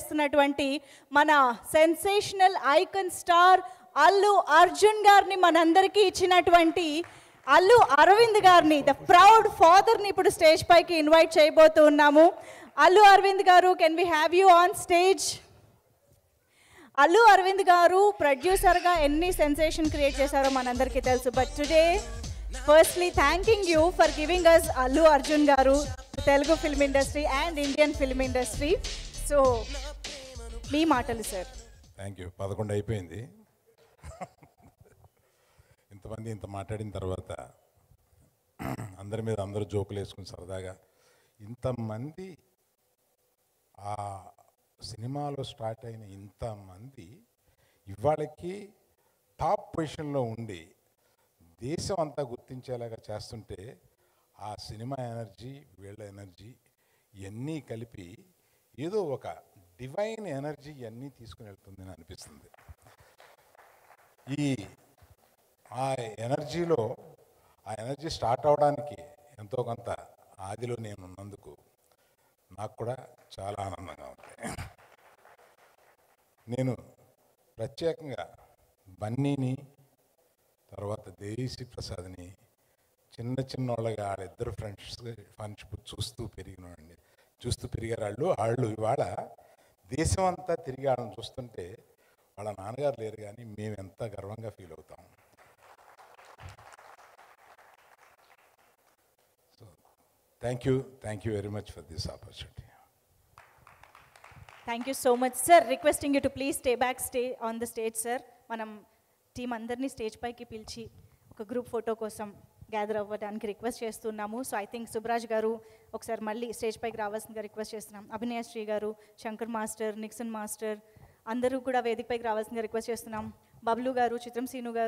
చేస్తున్నటువంటి మన sensational icon star Allu Arjun గారిని మనందరికీ ఇచ్చినటువంటి అల్లు అరవింద్ గారిని, ద ప్రౌడ్ ఫాదర్ని ఇప్పుడు స్టేజ్ పైకి ఇన్వైట్ చేయబోతూ ఉన్నాము. Allu Aravind garu, can we have you on stage? Allu Aravind garu ప్రొడ్యూసర్గా ఎన్ని సెన్సేషన్ క్రియేట్ చేశారో మనందరికీ తెలుసు. But today firstly thanking you for giving us Allu Arjun garu, Telugu film industry and Indian film industry. So మీ మాటలు సార్. Thank you. 11 అయిపోయింది. ఇంతమంది ఇంత మాట్లాడిన తర్వాత అందరి మీద అందరూ జోకులు వేసుకుని సరదాగా ఇంతమంది ఆ సినిమాలో స్టార్ట్ అయిన ఇంతమంది ఇవాళకి టాప్ పొజిషన్లో ఉండి దేశం అంతా గుర్తించేలాగా చేస్తుంటే ఆ సినిమా ఎనర్జీ, వీళ్ళ ఎనర్జీ ఇవన్నీ కలిపి ఏదో ఒక డివైన్ ఎనర్జీ ఇవన్నీ తీసుకుని వెళ్తుందని అనిపిస్తుంది. ఆ ఎనర్జీ స్టార్ట్ అవడానికి ఎంతో కొంత ఆదిలో నేను ఉన్నందుకు నాకు కూడా చాలా ఆనందంగా ఉంది. నేను ప్రత్యేకంగా బన్నీని, తర్వాత దేవిశ్రీ ప్రసాద్ని చిన్నోళ్ళగా వాళ్ళిద్దరు ఫ్రెండ్షిప్ చూస్తూ పెరిగారు. వాళ్ళు ఇవాళ దేశం అంతా తిరిగి వాళ్ళని చూస్తుంటే వాళ్ళ నాన్నగారు లేరు, కానీ మేము ఎంత గర్వంగా ఫీల్ అవుతాం. So thank you very much for this opportunity. Thank you so much sir. Requesting you to please stay on the stage sir. మనం టీం అందరినీ స్టేజ్ పైకి పిలిచి ఒక గ్రూప్ ఫోటో కోసం గ్యాదర్ అవ్వడానికి రిక్వెస్ట్ చేస్తున్నాము. సో ఐ థింక్ సుబ్రాజ్ గారు ఒకసారి మళ్ళీ స్టేజ్ పైకి రావాల్సిందిగా రిక్వెస్ట్ చేస్తున్నాం. అభినయశ్రీ గారు, శంకర్ మాస్టర్, నిక్సన్ మాస్టర్ అందరూ కూడా వేదికపైకి రావాల్సిందిగా రిక్వెస్ట్ చేస్తున్నాం. బబ్లు గారు, చిత్రం సీను గారు.